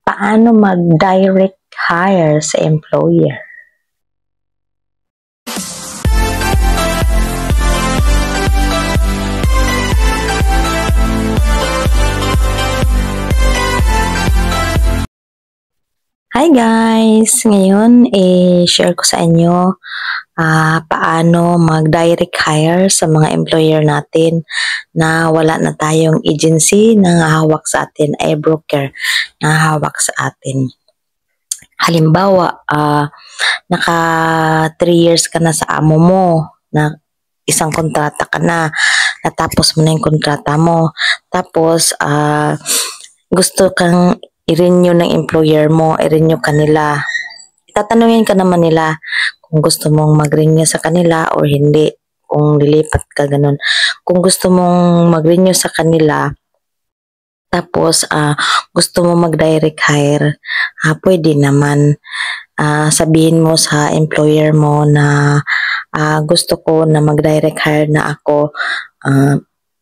Paano mag-direct hire sa employer? Hi guys! Ngayon, share ko sa inyo paano mag-direct hire sa mga employer natin na wala na tayong agency na hawak sa atin, ay broker na hawak sa atin. Halimbawa, naka 3 years ka na sa amo mo, na isang kontrata ka na, natapos mo na yung kontrata mo, tapos gusto kang i-renew ng employer mo, i-renew kanila. Tatanungin ka naman nila kung gusto mong mag-renew sa kanila or hindi, kung lilipat ka ganun. Kung gusto mong mag-renew sa kanila, tapos gusto mo mag-direct hire, pwede naman. Sabihin mo sa employer mo na gusto ko na mag-direct hire na ako,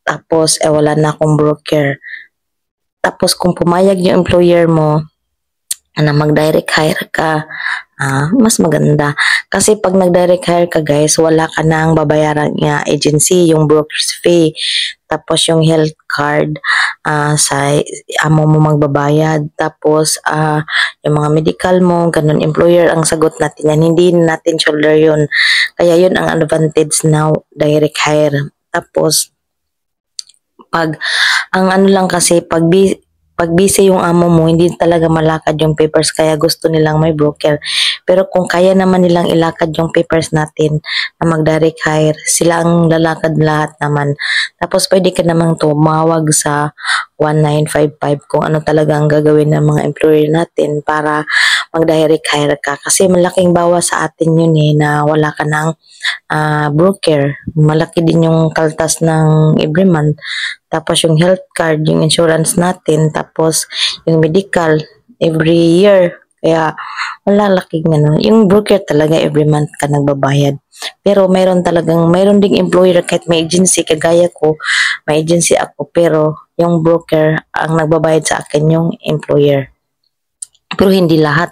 tapos wala na akong broker. Tapos kung pumayag yung employer mo na mag-direct hire ka, mas maganda. Kasi pag nag-direct hire ka guys, wala ka nang babayaran nga agency, yung broker's fee. Tapos yung health card, sa amo mo magbabayad. Tapos yung mga medical mo, ganun, employer ang sagot natin yan. Hindi natin shoulder yun. Kaya yun ang advantage na direct hire. Tapos ang ano lang kasi, pag busy yung amo mo, hindi talaga malakad yung papers, kaya gusto nilang may broker. Pero kung kaya naman nilang ilakad yung papers natin na mag-direct hire, sila ang lalakad lahat naman. Tapos pwede ka namang tumawag sa 1955 kung ano talaga ang gagawin ng mga employer natin para mag-direct hire ka. Kasi malaking bawas sa atin yun na wala ka ng broker. Malaki din yung kaltas ng every month. Tapos yung health card, yung insurance natin, tapos yung medical every year. Kaya wala laking ano. Yung broker talaga every month ka nagbabayad. Pero mayroon ding employer kahit may agency, kagaya ko, may agency ako, pero yung broker ang nagbabayad sa akin, yung employer. Pero hindi lahat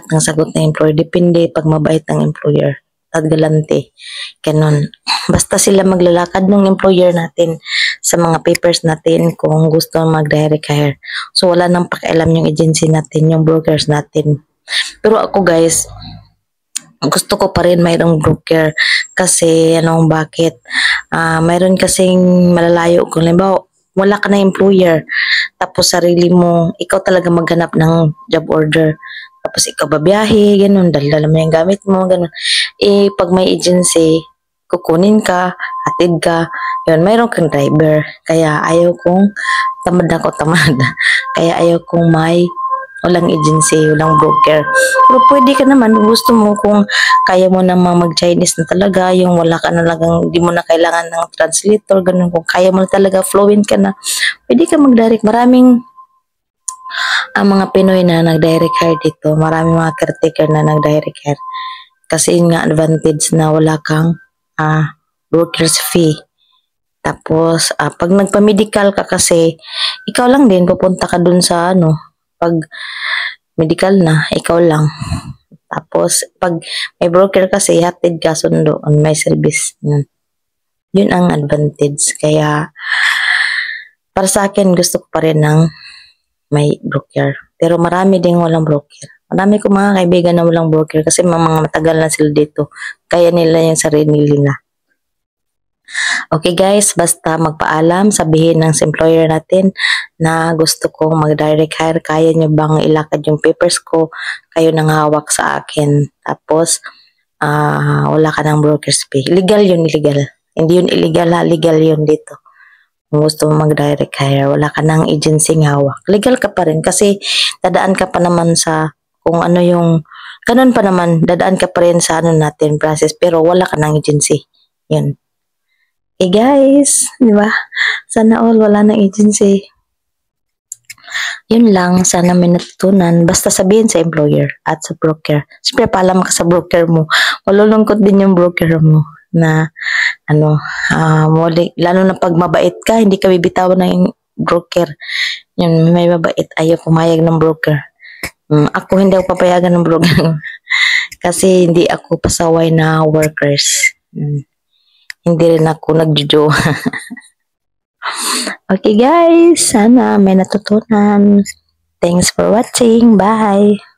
ng sagot ng employer. Depende pag mabait ng employer at galante. Ganun. Basta sila maglalakad ng employer natin sa mga papers natin kung gusto mag-direct hire. So wala nang pakialam yung agency natin, yung brokers natin. Pero ako guys, gusto ko pa rin mayroong broker kasi bakit? Mayroon kasing malalayo kung halimbawa wala ka na employer, tapos sarili mo, ikaw talaga maghanap ng job order. Tapos ikaw babiyahe, ganun, dala mo yung gamit mo, ganun. Pag may agency, kukunin ka, hatid ka, yun, mayroon kang driver. Kaya ayaw kong, tamad. Kaya ayaw kong walang agency, walang broker. Pero pwede ka naman, gusto mo, kung kaya mo namang mag-Chinese na talaga, yung wala ka na talagang, hindi mo na kailangan ng translator, ganun, kung kaya mo na talaga, fluent ka na, pwede ka mag-direct. Maraming ang mga Pinoy na nag-direct hire dito, maraming mga caretaker na nag-direct hire. Kasi yun nga advantage na wala kang broker's fee. Tapos, pag nagpa-medical ka kasi, ikaw lang din, pupunta ka dun sa pag medical na, ikaw lang. Tapos, pag may broker kasi, hatid ka sundo, may service. Yun ang advantage. Kaya, para sa akin, gusto ko pa rin ng may broker. Pero marami ding walang broker. Marami ko mga kaibigan na walang broker kasi mga matagal na sila dito. Kaya nila yung sarili nila. Okay guys, basta magpaalam, sabihin ng employer natin na gusto kong mag-direct hire. Kaya nyo bang ilakad yung papers ko? Kayo nang hawak sa akin. Tapos, wala ka ng broker's fee. Legal yun, illegal. Hindi yun illegal, legal yun dito. Kung gusto mo mag-direct hire, wala ka ng agency hawak. Legal ka pa rin kasi dadaan ka pa naman sa kung ano yung, ganun pa naman, dadaan ka pa rin sa natin process, pero wala ka ng agency. Yun. Guys, di ba? Sana all wala ng agency. Yun lang, sana may natutunan. Basta sabihin sa employer at sa broker. Siyempre, paalam ka sa broker mo. Malulungkot din yung broker mo na lalo na pag mabait ka, hindi ka bibitawan ng broker. Yun, may mabait, ayaw pumayag ng broker. Ako hindi ako papayagan ng broker kasi hindi ako pasaway na workers. Hindi rin ako nagjujo. Okay guys, sana may natutunan. Thanks for watching. Bye!